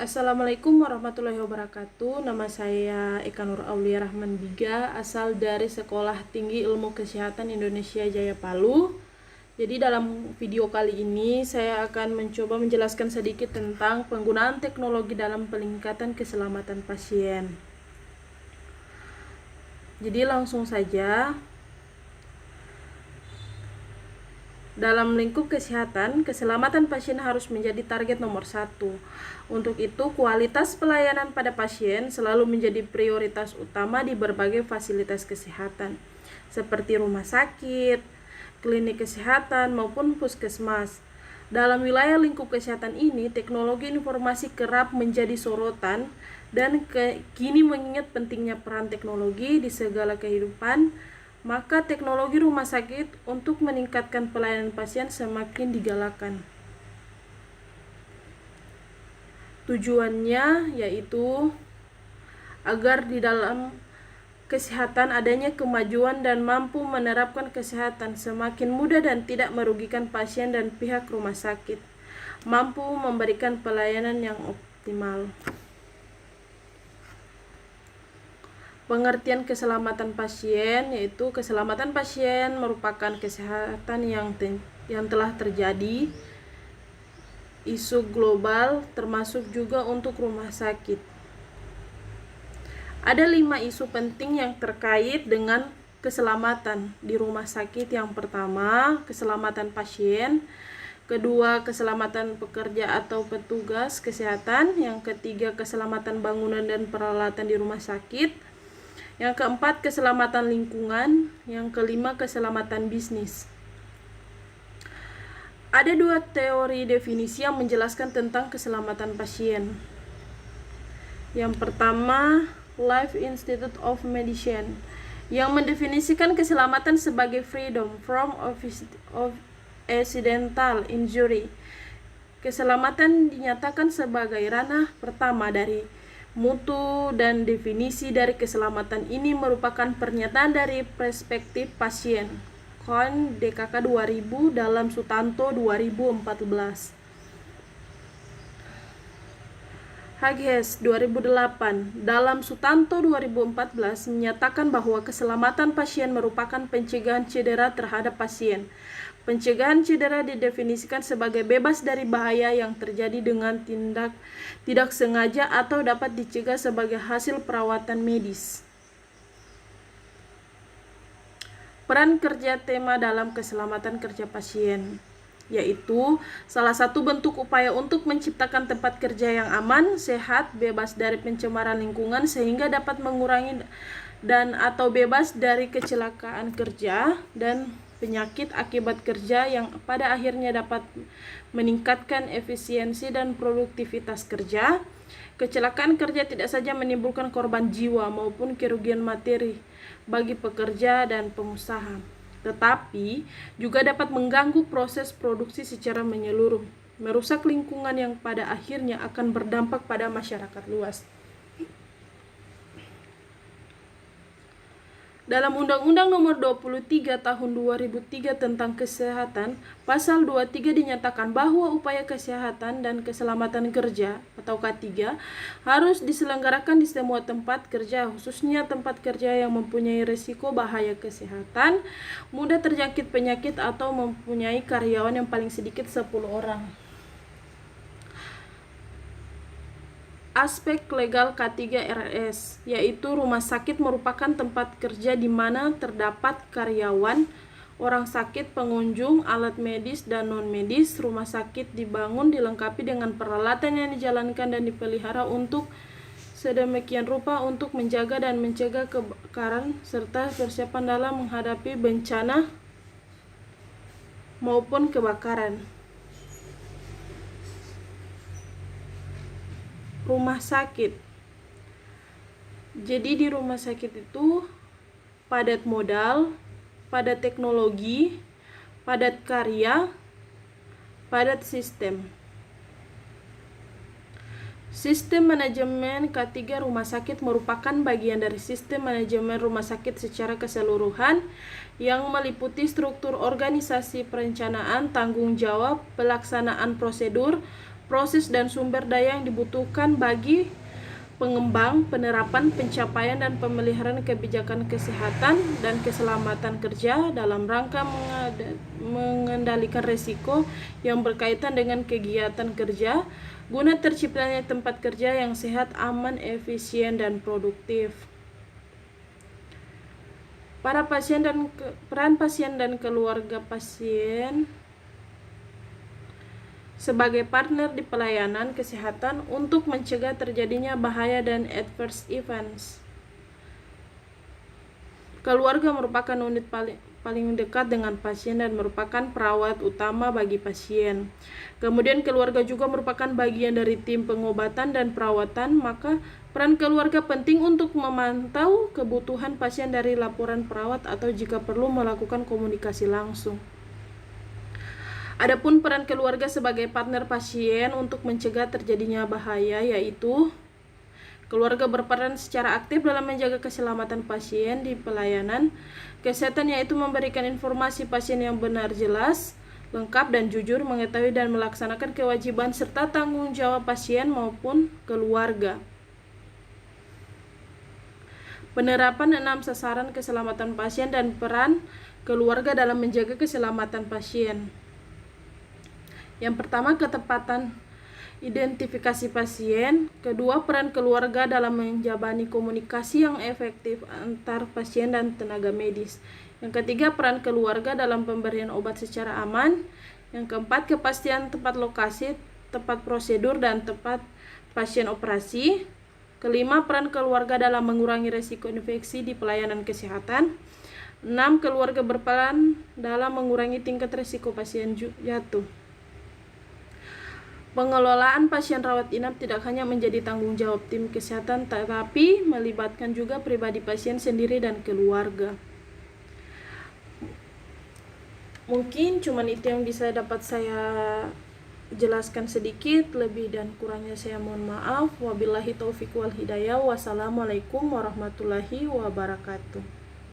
Assalamualaikum warahmatullahi wabarakatuh. Nama saya Eka Nur Aulia Rahman Biga, asal dari Sekolah Tinggi Ilmu Kesehatan Indonesia Jaya Palu. Jadi dalam video kali ini saya akan mencoba menjelaskan sedikit tentang penggunaan teknologi dalam peningkatan keselamatan pasien. Jadi langsung saja. Dalam lingkup kesehatan, keselamatan pasien harus menjadi target nomor 1. Untuk itu, kualitas pelayanan pada pasien selalu menjadi prioritas utama di berbagai fasilitas kesehatan, seperti rumah sakit, klinik kesehatan, maupun puskesmas. Dalam wilayah lingkup kesehatan ini, teknologi informasi kerap menjadi sorotan dan kini mengingat pentingnya peran teknologi di segala kehidupan, maka teknologi rumah sakit untuk meningkatkan pelayanan pasien semakin digalakkan. Tujuannya yaitu agar di dalam kesehatan adanya kemajuan dan mampu menerapkan kesehatan semakin mudah dan tidak merugikan pasien dan pihak rumah sakit, mampu memberikan pelayanan yang optimal. Pengertian keselamatan pasien yaitu keselamatan pasien merupakan kesehatan yang telah terjadi isu global termasuk juga untuk rumah sakit. Ada 5 isu penting yang terkait dengan keselamatan di rumah sakit. Yang pertama, keselamatan pasien. Kedua, keselamatan pekerja atau petugas kesehatan. Yang ketiga, keselamatan bangunan dan peralatan di rumah sakit. Yang keempat, keselamatan lingkungan. Yang kelima, keselamatan bisnis. Ada 2 teori definisi yang menjelaskan tentang keselamatan pasien. Yang pertama, Life Institute of Medicine, yang mendefinisikan keselamatan sebagai freedom from accidental injury. Keselamatan dinyatakan sebagai ranah pertama dari mutu, dan definisi dari keselamatan ini merupakan pernyataan dari perspektif pasien. Kohn DKK 2000 dalam Sutanto 2014. Hughes 2008 dalam Sutanto 2014 menyatakan bahwa keselamatan pasien merupakan pencegahan cedera terhadap pasien. Pencegahan cedera didefinisikan sebagai bebas dari bahaya yang terjadi dengan tindak tidak sengaja atau dapat dicegah sebagai hasil perawatan medis. Peran kerja tema dalam keselamatan kerja pasien, yaitu salah satu bentuk upaya untuk menciptakan tempat kerja yang aman, sehat, bebas dari pencemaran lingkungan sehingga dapat mengurangi dan atau bebas dari kecelakaan kerja dan penyakit akibat kerja yang pada akhirnya dapat meningkatkan efisiensi dan produktivitas kerja. Kecelakaan kerja tidak saja menimbulkan korban jiwa maupun kerugian materi bagi pekerja dan pengusaha, tetapi juga dapat mengganggu proses produksi secara menyeluruh, merusak lingkungan yang pada akhirnya akan berdampak pada masyarakat luas. Dalam Undang-Undang Nomor 23 Tahun 2003 tentang Kesehatan, Pasal 23 dinyatakan bahwa upaya kesehatan dan keselamatan kerja atau K3 harus diselenggarakan di semua tempat kerja, khususnya tempat kerja yang mempunyai risiko bahaya kesehatan, mudah terjangkit penyakit atau mempunyai karyawan yang paling sedikit 10 orang. Aspek legal K3 RS, yaitu rumah sakit merupakan tempat kerja di mana terdapat karyawan, orang sakit, pengunjung, alat medis dan non-medis. Rumah sakit dibangun dilengkapi dengan peralatan yang dijalankan dan dipelihara untuk sedemikian rupa untuk menjaga dan mencegah kebakaran serta persiapan dalam menghadapi bencana maupun kebakaran. Rumah sakit. Jadi di rumah sakit itu padat modal, padat teknologi, padat karya, padat sistem. Sistem manajemen K3 rumah sakit merupakan bagian dari sistem manajemen rumah sakit secara keseluruhan yang meliputi struktur organisasi, perencanaan, tanggung jawab, pelaksanaan prosedur, proses dan sumber daya yang dibutuhkan bagi pengembang, penerapan, pencapaian, dan pemeliharaan kebijakan kesehatan dan keselamatan kerja dalam rangka mengendalikan risiko yang berkaitan dengan kegiatan kerja guna terciptanya tempat kerja yang sehat, aman, efisien, dan produktif. Peran pasien dan keluarga pasien sebagai partner di pelayanan kesehatan untuk mencegah terjadinya bahaya dan adverse events. Keluarga merupakan unit paling dekat dengan pasien dan merupakan perawat utama bagi pasien. Kemudian keluarga juga merupakan bagian dari tim pengobatan dan perawatan, maka peran keluarga penting untuk memantau kebutuhan pasien dari laporan perawat atau jika perlu melakukan komunikasi langsung. Adapun peran keluarga sebagai partner pasien untuk mencegah terjadinya bahaya, yaitu keluarga berperan secara aktif dalam menjaga keselamatan pasien di pelayanan kesehatan, yaitu memberikan informasi pasien yang benar, jelas, lengkap, dan jujur, mengetahui dan melaksanakan kewajiban serta tanggung jawab pasien maupun keluarga. Penerapan 6 sasaran keselamatan pasien dan peran keluarga dalam menjaga keselamatan pasien. Yang pertama, ketepatan identifikasi pasien. Kedua, peran keluarga dalam menjabani komunikasi yang efektif antar pasien dan tenaga medis. Yang ketiga, peran keluarga dalam pemberian obat secara aman. Yang keempat, kepastian tempat lokasi, tempat prosedur, dan tempat pasien operasi. Kelima, peran keluarga dalam mengurangi risiko infeksi di pelayanan kesehatan. 6, keluarga berperan dalam mengurangi tingkat risiko pasien jatuh. Pengelolaan pasien rawat inap tidak hanya menjadi tanggung jawab tim kesehatan, tetapi melibatkan juga pribadi pasien sendiri dan keluarga. Mungkin cuman itu yang bisa dapat saya jelaskan sedikit, lebih dan kurangnya saya mohon maaf. Wabillahi taufiq wal hidayah. Wassalamualaikum warahmatullahi wabarakatuh.